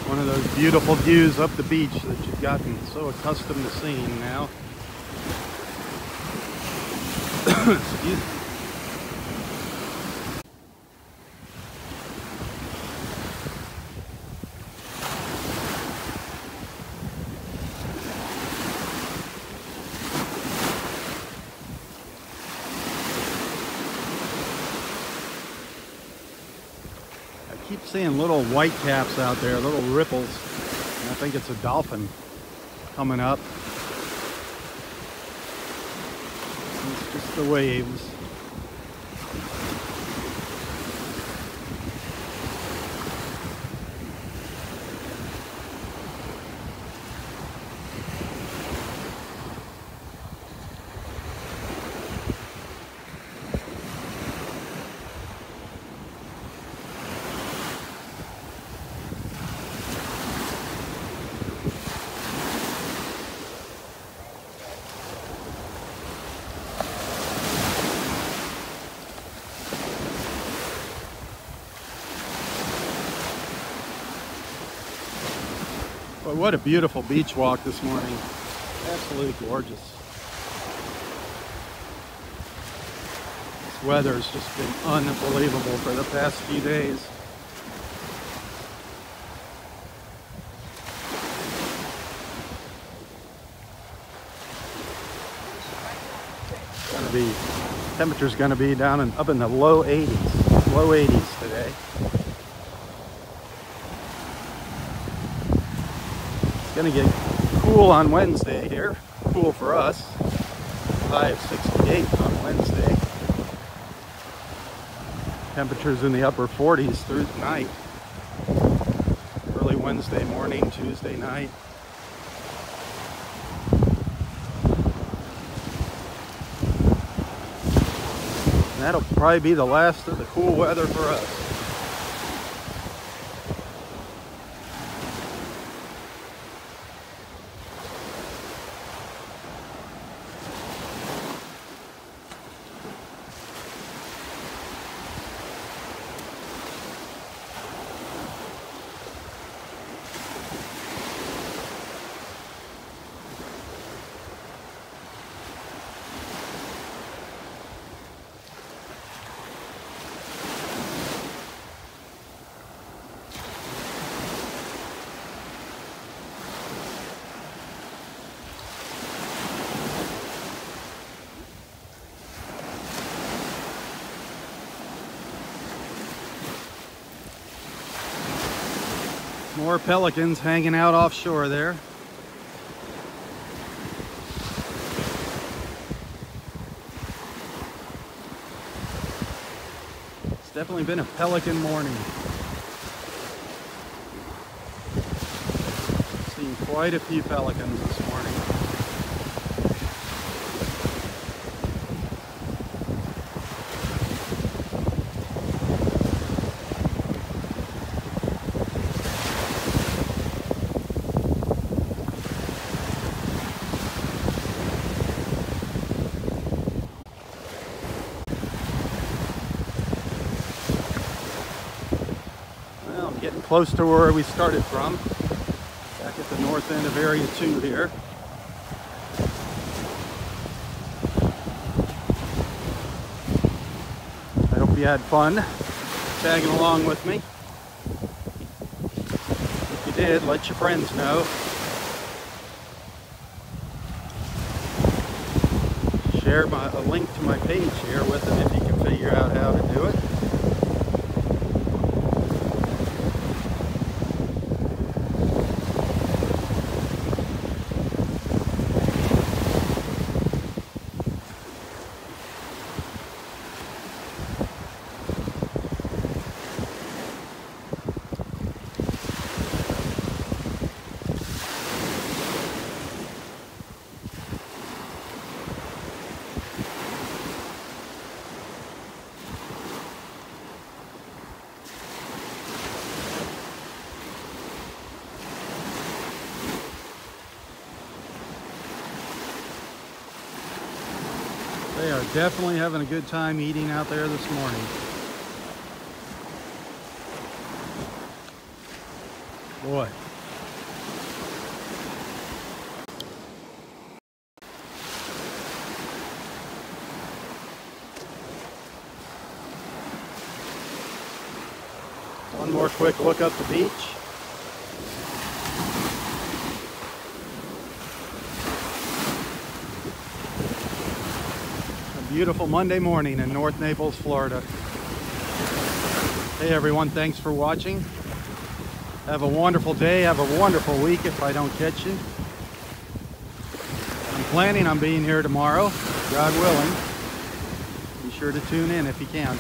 [SPEAKER 1] One of those beautiful views up the beach that you've gotten so accustomed to seeing now. Excuse me. I keep seeing little white caps out there, little ripples. And I think it's a dolphin coming up. It's just the waves. But what a beautiful beach walk this morning. Absolutely gorgeous. This weather has just been unbelievable for the past few days. Temperature's gonna be down up in the low 80s. Low 80s today. Gonna get cool on Wednesday here. Cool for us. High of 68 on Wednesday. Temperatures in the upper 40s through the night. Early Wednesday morning, Tuesday night. And that'll probably be the last of the cool weather for us. More pelicans hanging out offshore there. It's definitely been a pelican morning. Seen quite a few pelicans this morning. Getting close to where we started from, back at the north end of Area 2 here. I hope you had fun tagging along with me. If you did, let your friends know. Share a link to my page here with them if you can figure out how to do it. They are definitely having a good time eating out there this morning. Boy. One more quick look up the beach. A beautiful Monday morning in North Naples, Florida. Hey everyone, thanks for watching. Have a wonderful day, have a wonderful week if I don't catch you. I'm planning on being here tomorrow, God willing. Be sure to tune in if you can.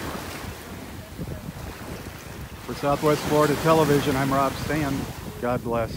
[SPEAKER 1] For Southwest Florida Television, I'm Robb Stan. God bless.